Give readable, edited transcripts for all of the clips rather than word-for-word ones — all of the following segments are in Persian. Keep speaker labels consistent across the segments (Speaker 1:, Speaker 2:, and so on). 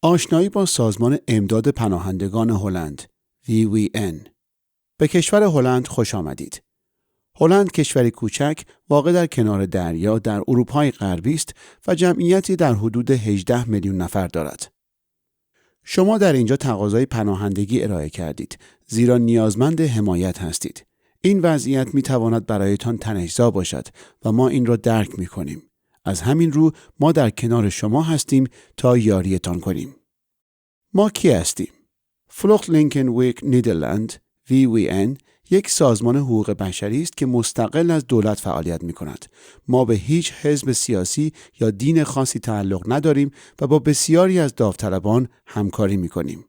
Speaker 1: آشنایی با سازمان امداد پناهندگان هلند VWN. به کشور هلند خوش آمدید. هلند کشوری کوچک واقع در کنار دریا در اروپای غربی است و جمعیتی در حدود 18 میلیون نفر دارد. شما در اینجا تقاضای پناهندگی ارائه کردید زیرا نیازمند حمایت هستید. این وضعیت می تواند برایتان تنش‌زا باشد و ما این را درک می کنیم. از همین رو ما در کنار شما هستیم تا یاریتان کنیم. ما کی هستیم؟ Vluchtelingenoorlog نیدرلند VWN یک سازمان حقوق بشری است که مستقل از دولت فعالیت می کند. ما به هیچ حزب سیاسی یا دین خاصی تعلق نداریم و با بسیاری از داوطلبان همکاری می کنیم.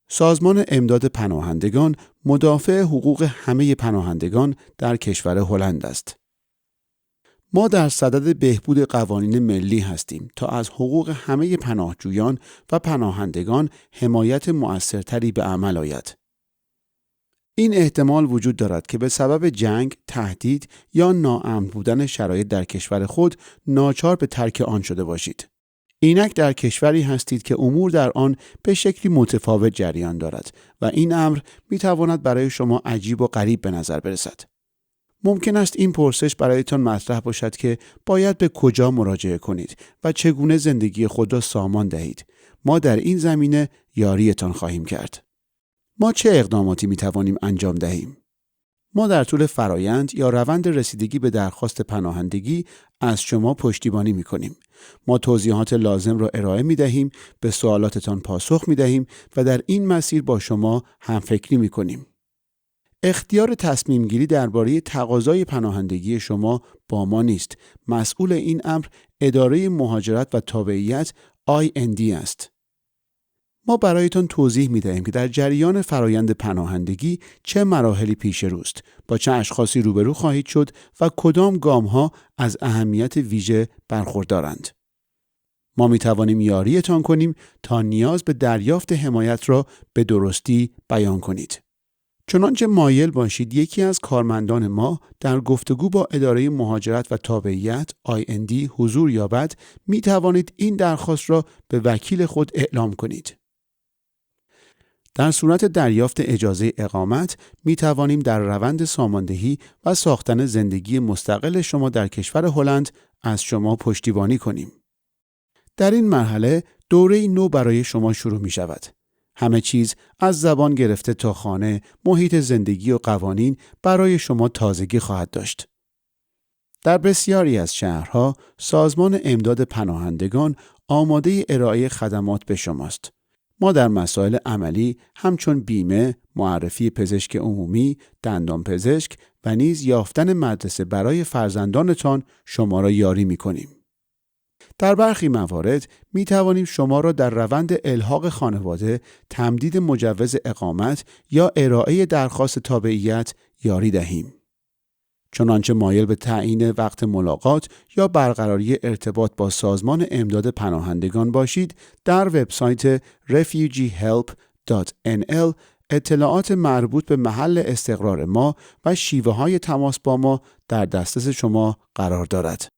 Speaker 1: سازمان امداد پناهندگان مدافع حقوق همه پناهندگان در کشور هلند است. ما در صدد بهبود قوانین ملی هستیم تا از حقوق همه پناهجویان و پناهندگان حمایت مؤثرتری به عمل آید. این احتمال وجود دارد که به سبب جنگ، تهدید یا ناامن بودن شرایط در کشور خود ناچار به ترک آن شده باشید. اینک در کشوری هستید که امور در آن به شکلی متفاوت جریان دارد و این امر می تواند برای شما عجیب و غریب به نظر برسد. ممکن است این پرسش برایتان مطرح باشد که باید به کجا مراجعه کنید و چگونه زندگی خود را سامان دهید. ما در این زمینه یاریتان خواهیم کرد. ما چه اقداماتی می توانیم انجام دهیم؟ ما در طول فرایند یا روند رسیدگی به درخواست پناهندگی از شما پشتیبانی می کنیم. ما توضیحات لازم را ارائه می دهیم، به سوالاتتان پاسخ می دهیم و در این مسیر با شما همفکری می کنیم. اختیار تصمیم گیری درباره تقاضای پناهندگی شما با ما نیست. مسئول این امر اداره مهاجرت و تابعیت IND است. ما برایتان توضیح می دهیم که در جریان فرایند پناهندگی چه مراحلی پیش روست، با چه اشخاصی روبرو خواهید شد و کدام گام‌ها از اهمیت ویژه برخوردارند. ما می توانیم یاریتان کنیم تا نیاز به دریافت حمایت را به درستی بیان کنید. چنانچه مایل باشید یکی از کارمندان ما در گفتگو با اداره مهاجرت و تابعیت IND حضور یابد، می توانید این درخواست را به وکیل خود اعلام کنید. در صورت دریافت اجازه اقامت می توانیم در روند ساماندهی و ساختن زندگی مستقل شما در کشور هلند از شما پشتیبانی کنیم. در این مرحله دوره نو برای شما شروع می شود. همه چیز از زبان گرفته تا خانه، محیط زندگی و قوانین برای شما تازگی خواهد داشت. در بسیاری از شهرها سازمان امداد پناهندگان آماده ارائه خدمات به شماست. ما در مسائل عملی همچون بیمه، معرفی پزشک عمومی، دندانپزشک و نیز یافتن مدرسه برای فرزندانتان شما را یاری می‌کنیم. در برخی موارد می توانیم شما را در روند الحاق خانواده، تمدید مجوز اقامت یا ارائه درخواست تابعیت یاری دهیم. چنانچه مایل به تعیین وقت ملاقات یا برقراری ارتباط با سازمان امداد پناهندگان باشید، در وبسایت refugeehelp.nl اطلاعات مربوط به محل استقرار ما و شیوه‌های تماس با ما در دسترس شما قرار دارد.